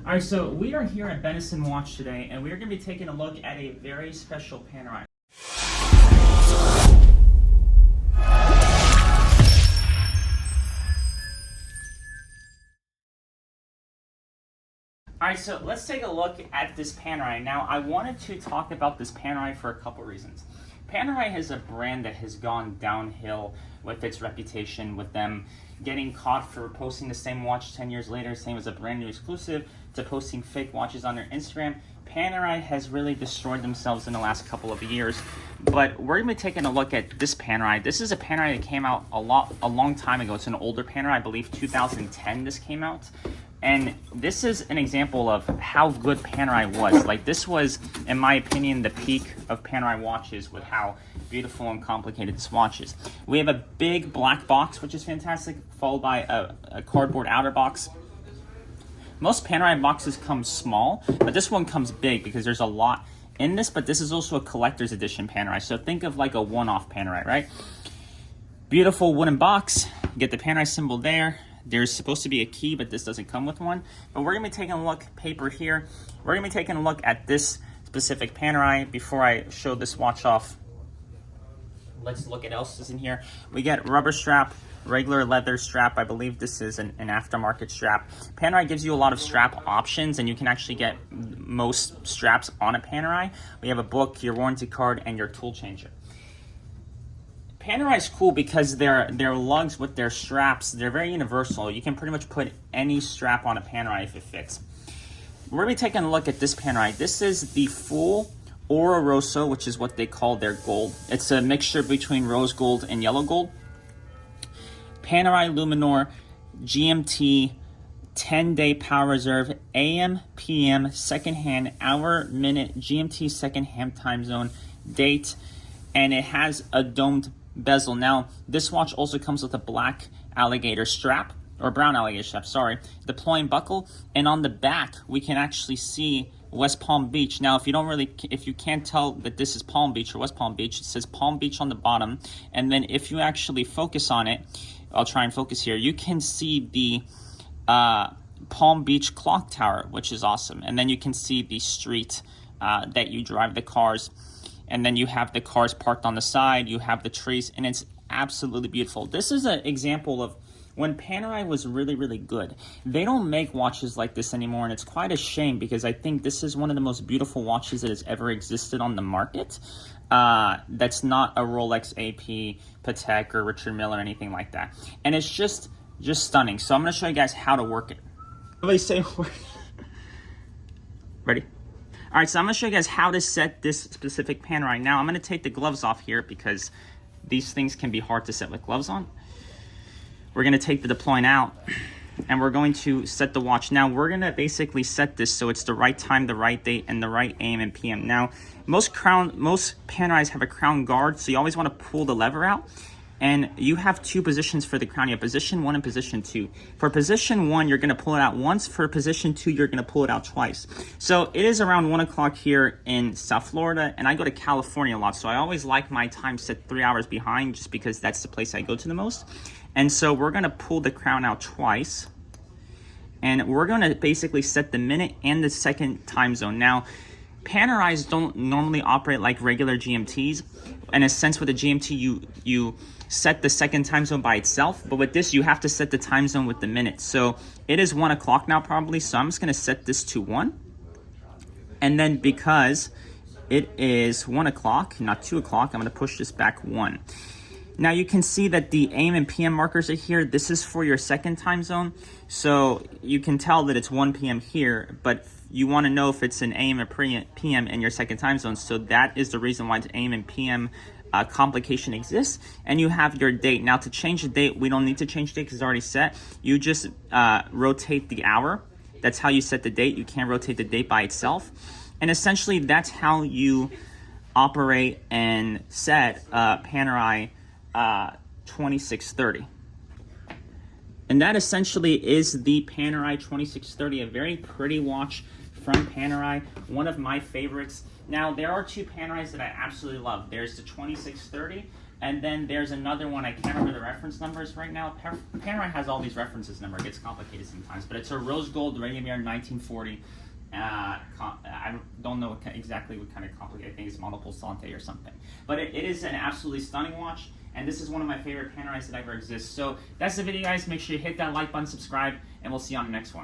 All right, so we are here at Benison Watch today, and we are going to be taking a look at a very special Panerai. All right, so let's take a look at this Panerai. Now, I wanted to talk about this Panerai for a couple reasons. Panerai is a brand that has gone downhill with its reputation, with them getting caught for posting the same watch 10 years later, same as a brand new exclusive, to posting fake watches on their Instagram. Panerai has really destroyed themselves in the last couple of years. But we're going to be taking a look at this Panerai. This is a Panerai that came out a long time ago. It's an older Panerai, I believe 2010 this came out. And this is an example of how good Panerai was. Like, this was, in my opinion, the peak of Panerai watches with how beautiful and complicated this watch is. We have a big black box, which is fantastic, followed by a cardboard outer box. Most Panerai boxes come small, but this one comes big because there's a lot in this, but this is also a collector's edition Panerai. So think of like a one-off Panerai, right? Beautiful wooden box. You get the Panerai symbol there. There's supposed to be a key, but this doesn't come with one. But we're going to be taking a look, paper here. We're going to be taking a look at this specific Panerai. Before I show this watch off, let's look at else is in here. We get rubber strap, regular leather strap. I believe this is an aftermarket strap. Panerai gives you a lot of strap options, and you can actually get most straps on a Panerai. We have a book, your warranty card, and your tool changer. Panerai is cool because their lugs with their straps, they're very universal. You can pretty much put any strap on a Panerai if it fits. We're going to be taking a look at this Panerai. This is the full Oro Rosso, which is what they call their gold. It's a mixture between rose gold and yellow gold. Panerai Luminor GMT 10-day power reserve, AM, PM, second hand, hour, minute, GMT second hand time zone, date, and it has a domed bezel. Now, this watch also comes with a black alligator strap, or brown alligator strap, sorry, deploying buckle, and on the back, we can actually see West Palm Beach. Now, if you can't tell that this is Palm Beach or West Palm Beach, it says Palm Beach on the bottom, and then if you actually focus on it, I'll try and focus here, you can see the Palm Beach clock tower, which is awesome, and then you can see the street that you drive the cars. And then you have the cars parked on the side, you have the trees, and it's absolutely beautiful. This is an example of when Panerai was really, really good. They don't make watches like this anymore, and it's quite a shame because I think this is one of the most beautiful watches that has ever existed on the market. That's not a Rolex AP, Patek, or Richard Mille or anything like that. And it's just stunning. So I'm going to show you guys how to work it. Everybody say a word. Ready? All right, so I'm going to show you guys how to set this specific Panerai. Now, I'm going to take the gloves off here because these things can be hard to set with gloves on. We're going to take the deploying out, and we're going to set the watch. Now, we're going to basically set this so it's the right time, the right date, and the right AM and PM. Now, most Panerais have a crown guard, so you always want to pull the lever out. And you have two positions for the crown. You have position 1 and position 2. For position 1, you're going to pull it out once. For position 2, you're going to pull it out twice. So it is around 1 o'clock here in South Florida, and I go to California a lot. So I always like my time set 3 hours behind just because that's the place I go to the most. And so we're going to pull the crown out twice. And we're going to basically set the minute and the second time zone. Now, Panerais don't normally operate like regular GMTs. In a sense, with a GMT, you set the second time zone by itself, but with this, you have to set the time zone with the minute. So it is 1 o'clock now probably, so I'm just gonna set this to 1. And then because it is 1 o'clock, not 2 o'clock, I'm gonna push this back 1. Now you can see that the AM and PM markers are here. This is for your second time zone. So you can tell that it's 1 p.m. here, but you want to know if it's an AM or PM in your second time zone. So that is the reason why it's AM and PM complication exists. And you have your date. Now to change the date, we don't need to change the date because it's already set. You just rotate the hour. That's how you set the date. You can't rotate the date by itself. And essentially that's how you operate and set Panerai 2630. And that essentially is the Panerai 2630, a very pretty watch from Panerai, one of my favorites. Now, there are two Panerais that I absolutely love. There's the 2630, And then there's another one, I can't remember the reference numbers right now. Panerai has all these references number. It gets complicated sometimes. But it's a rose gold Radiomir 1940. I don't know exactly what kind of complicated. I think it's monopulsante or something. But it is an absolutely stunning watch. And this is one of my favorite Panerais that ever exists. So that's the video, guys. Make sure you hit that like button, subscribe, and we'll see you on the next one.